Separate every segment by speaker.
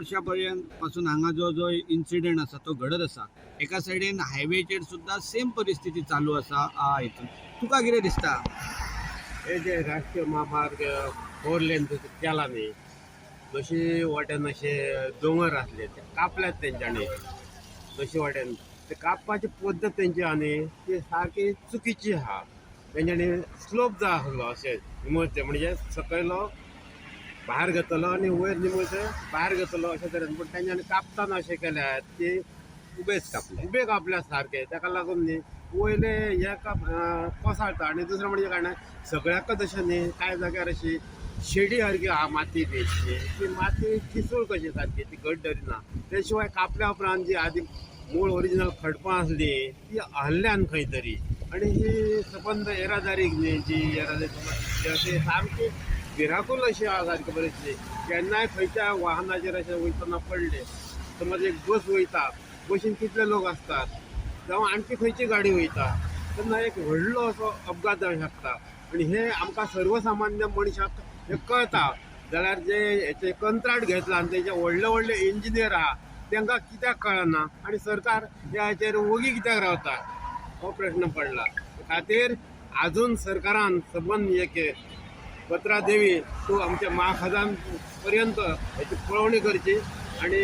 Speaker 1: वर्षापर्यंत पासून हांगा जो इन्सिडेंट आसा तो घडत आसा, एका सायडीन हायवेचेर सुद्दां सेम परिस्थिती चालू आसा. हितून तुका कितें दिसता?
Speaker 2: हे जे राष्ट्रीय महामार्ग 4 लेन केला न्ही, जशी वाटेन असे दोंगर आसले ते कापल्यात तेंच्यांनी. तशे वाटेन ते कापपाची पद्दत तेंची आहा न्ही ती सारकी चुकीची आहा. तेंच्यांनी स्लोप जाय आसलो अशें निमळते, म्हणजे सकयलो भायर घेतलो आनी वयर निमळते भायर घेतलो अशे तरेन. पूण तेंच्यांनी कापताना अशें केल्यात की उबे कापल्या सारके. ताका लागून न्ही वयले हे कोसळटा. आनी दुसरें म्हणजे काय ना, सगळ्याकच अशें न्ही कांय जाग्यार अशी शेडी सारकी आहा माती बी. ती माती ठिसूळ कशी सारकी ती घट धरिना. त्या शिवाय कापल्या उपरांत जी आदी मूळ ओरिजिनल खडपां आसली ती हल्ल्यान खंय तरी. आनी ही सबंद येरादारीक न्ही जी येरादारी अशी सामकी भिराकूल अशी आहा सारकी परिस्थिती. केन्नाय खंयच्या वाहनाचेर अशें वयतना पडले, समज एक बस वयता, बसीन कितले लोक असतात, जावं आणखी खंयची गाडी वयता, तेन्ना एक व्हडलो असो अपघात जावंक शकता. आनी हे आमकां सर्वसामान्य मनशाक हे कळटा. जाल्यार जे हेचे कंत्राट घेतला आनी तेजे व्हडले व्हडले इंजिनियर आहा तांकां कित्याक कळना आनी सरकार ह्या हाचेर वगी कित्याक रावता, हो प्रश्न पडला. खातीर आजून सरकारान सबंद एक पत्रां देवी तूं आमच्या महाखजान पर्यंत हेची पळोवणी करची. आनी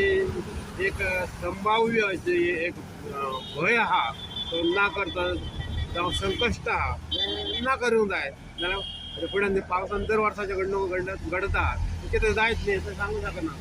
Speaker 2: एक संभाव्य अशी एक भंय आहा तो ना करता, जावं संकश्ट आहा ना करूंक जाय. जाल्यार फुडें पावसान दर वर्साचे घडता कितें जायत न्ही तें सांगूंक शकना.